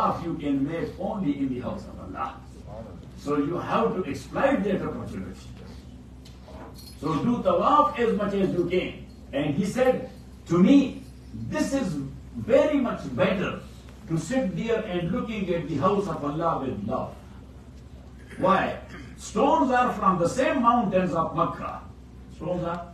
tawaf you can make only in the house of Allah. So you have to exploit that opportunity. So do tawaf as much as you can. And he said to me, this is very much better to sit there and looking at the house of Allah with love. Why? Stones are from the same mountains of Makkah. Stones are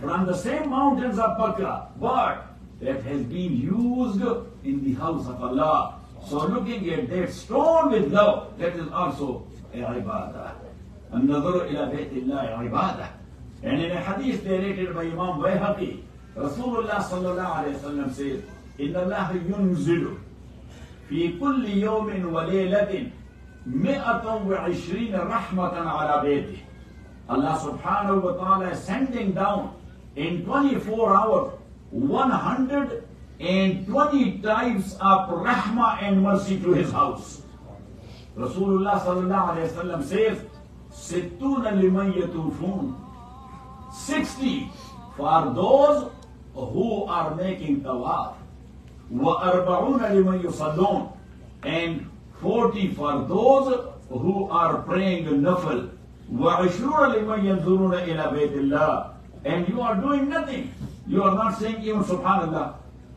from the same mountains of Makkah, but that has been used in the house of Allah. So looking at that stone with love, that is also a ibadah. النظر إلى بيت الله عبادة. And in a hadith narrated by Imam Bayhaqi, Rasulullah sallallahu alayhi wa sallam says, إن الله ينزل في كل يوم وليلة 120 رحمة على بيته. Allah subhanahu wa ta'ala is sending down in 24 hours 120 types of rahmah and mercy to his house. Rasulullah sallallahu alayhi wa sallam says, Sittuna liman yatufun. 60 for those who are making tawaf. Wa arba'una liman yusallun. And 40 for those who are praying nafil. Wa ashruna liman yanzuruna ila baytillah. And you are doing nothing. You are not saying even subhanallah.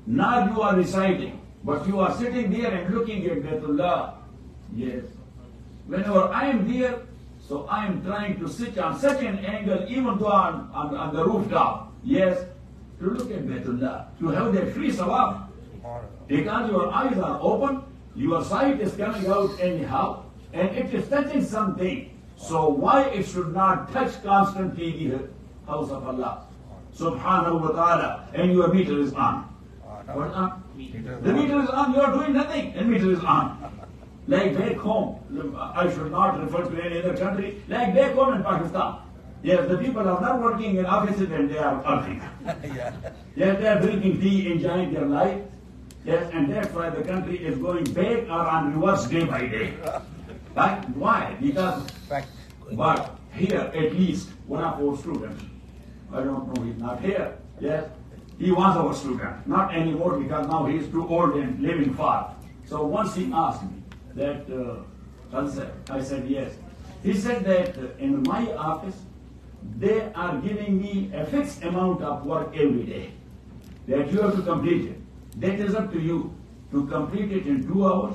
Not you are reciting. But you are sitting there and looking at Baytullah. Yes. Whenever I am there, so I am trying to sit on such an angle, even though on the rooftop. Yes. To look at Baytullah. To have that free sawab. Because your eyes are open, your sight is coming out anyhow, and it is touching something. So why it should not touch constantly the house of Allah subhanahu wa ta'ala, and your meter is on. What on? The meter is on, you are doing nothing, and meter is on. Like back home, I should not refer to any other country, like back home in Pakistan. Yes, the people are not working in offices and they are working. Yes, they are drinking tea, enjoying their life. Yes, and that's why the country is going back or on reverse day by day. Right? Why? Because, but here at least one of our students, I don't know, he's not here. Yes, he was our student, not anymore because now he is too old and living far. So once he asked me that, I said yes. He said that in my office, they are giving me a fixed amount of work every day, that you have to complete it. That is up to you to complete it in 2 hours,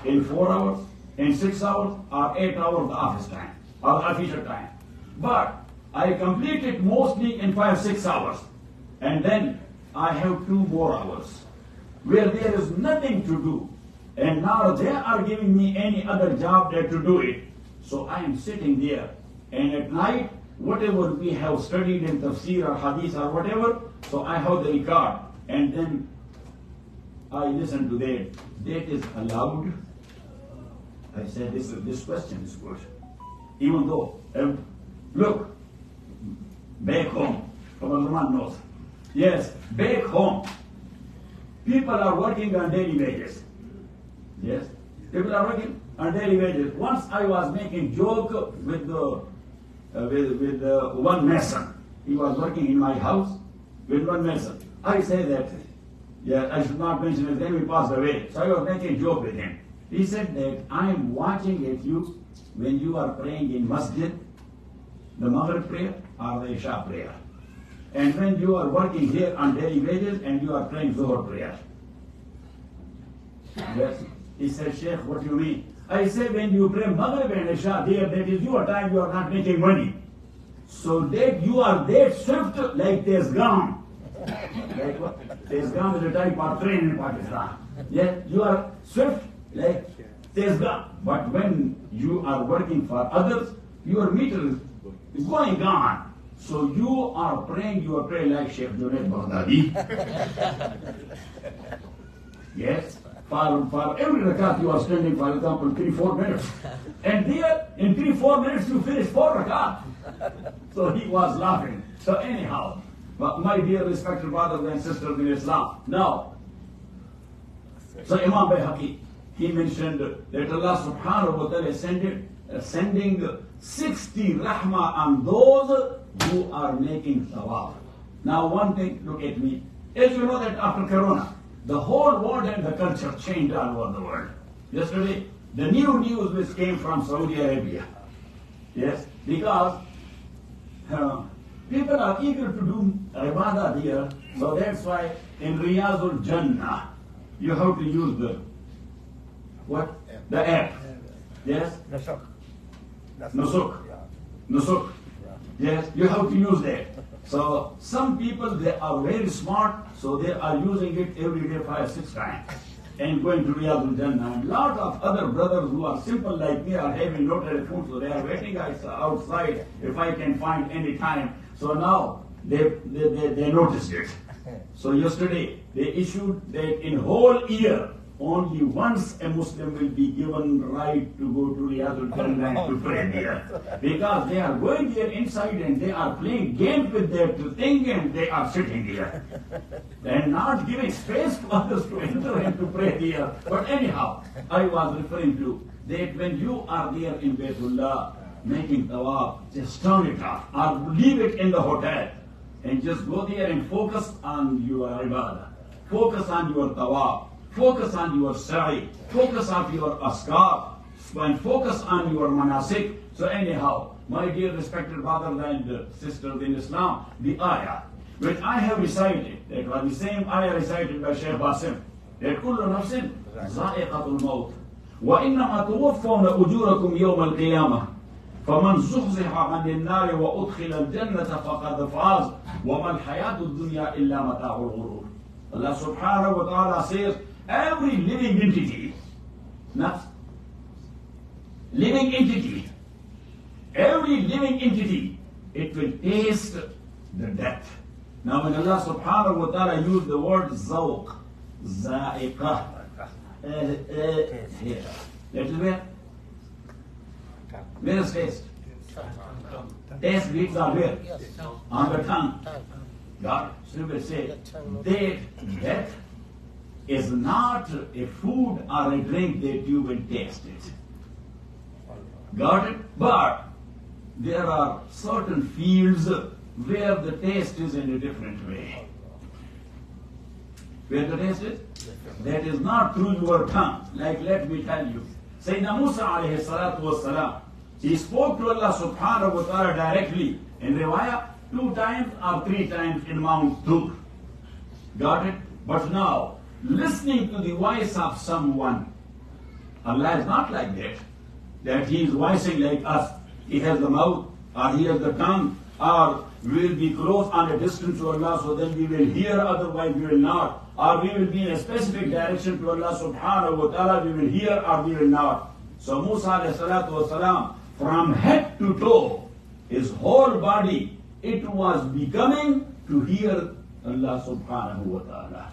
in 4 hours, in 6 hours, or 8 hours office time, or official time. But I complete it mostly in 5-6 hours. And then I have 2 more hours, where there is nothing to do. And now they are giving me any other job there to do it. So I am sitting there. And at night, whatever we have studied in Tafsir or Hadith or whatever, so I have the record. And then I listen to that. That is allowed. I said, this question is good. Even though, look, back home, Rahman knows. Yes, back home, people are working on daily wages. Yes, people are working on daily wages. Once I was making joke with one mason. He was working in my house with one mason. I say that, yeah, I should not mention his name, he passed away. So I was making a joke with him. He said that I am watching at you when you are praying in masjid, the Maghrib prayer or the Isha prayer. And when you are working here on daily wages and you are praying Zuhr prayer. Yes. He said, Sheikh, what do you mean? I say when you pray Maghrib and Isha there, that is your time, you are not making money. So that you are that swift like Tezgam. Like what? Tezgam is a type of train in Pakistan. Yes, you are swift like Tezgam. But when you are working for others, your meter is going on. So you are praying your prayer like Sheikh Junaid Baghdadi. Yes. For every rakat you are spending, for example, 3-4 minutes. And there, in 3-4 minutes, you finish 4 rakat. So he was laughing. So anyhow, but my dear respected brothers and sisters in Islam, now, so Imam Bayhaqi, he mentioned that Allah subhanahu wa ta'ala is sending 60 rahmah on those who are making tawaf. Now one thing, look at me. As you know that after Corona, the whole world and the culture changed all over the world. Yesterday, the new news which came from Saudi Arabia. Yes, because people are eager to do ibadah here, so that's why in Riyadul Jannah, you have to use the, what? The app. Yes? Nusuk. Nusuk. Yes, you have to use that. So some people, they are very smart, so they are using it every day 5-6 times and going to Riyadul Jannah. And a lot of other brothers who are simple like me are having no telephone, so they are waiting outside if I can find any time. So now they noticed it. So yesterday they issued that in whole year, only once a Muslim will be given right to go to Riyadul Jannah to pray there. Because they are going there inside and they are playing games with their thing and they are sitting there. And not giving space to others to enter and to pray there. But anyhow, I was referring to that when you are there in Baytullah making tawaf, just turn it off or leave it in the hotel and just go there and focus on your ibadah. Focus on your tawaf. Focus on your sa'i, focus on your askar, and focus on your manasik. So anyhow, my dear respected brothers and sisters in Islam, the ayah, which I have recited, that was the same ayah recited by Shaykh Basim, that كُلُّ نَفْسٍ ذَائِقَةُ الْمَوْتِ وَإِنَّمَا تُوَفَّوْنَ أُجُورَكُمْ يَوْمَ الْقِيَامَةِ فَمَنْ زُحْزِحَ عَنِ النَّارِ وَأُدْخِلَ الْجَنَّةَ فَقَدْ فَازَ وَمَا الْحَيَاةُ الدُّنْيَا إِلَّا مَتَاعُ الْغُرُورِ. Allah subhanahu wa ta'ala says, every living entity, every living entity, it will taste the death. Now when Allah subhanahu wa ta'ala used the word zawq, za'iqah, little bit, where is taste? Taste beads are where? On the tongue. God, so we say that death is not a food or a drink that you will taste it. Got it? But there are certain fields where the taste is in a different way. Where the taste is? That is not through your tongue. Like, let me tell you. Sayyidina Musa alayhi salatu wassalam, he spoke to Allah subhanahu wa ta'ala directly in Riwaya 2 times or 3 times in Mount Tur. Got it? But now, listening to the voice of someone, Allah is not like that He is voicing like us. He has the mouth, or He has the tongue, or we will be close on a distance to Allah, so then we will hear, otherwise we will not. Or we will be in a specific direction to Allah subhanahu wa ta'ala, we will hear or we will not. So Musa alayhi salatu wasalam, from head to toe, his whole body, it was becoming to hear Allah subhanahu wa ta'ala.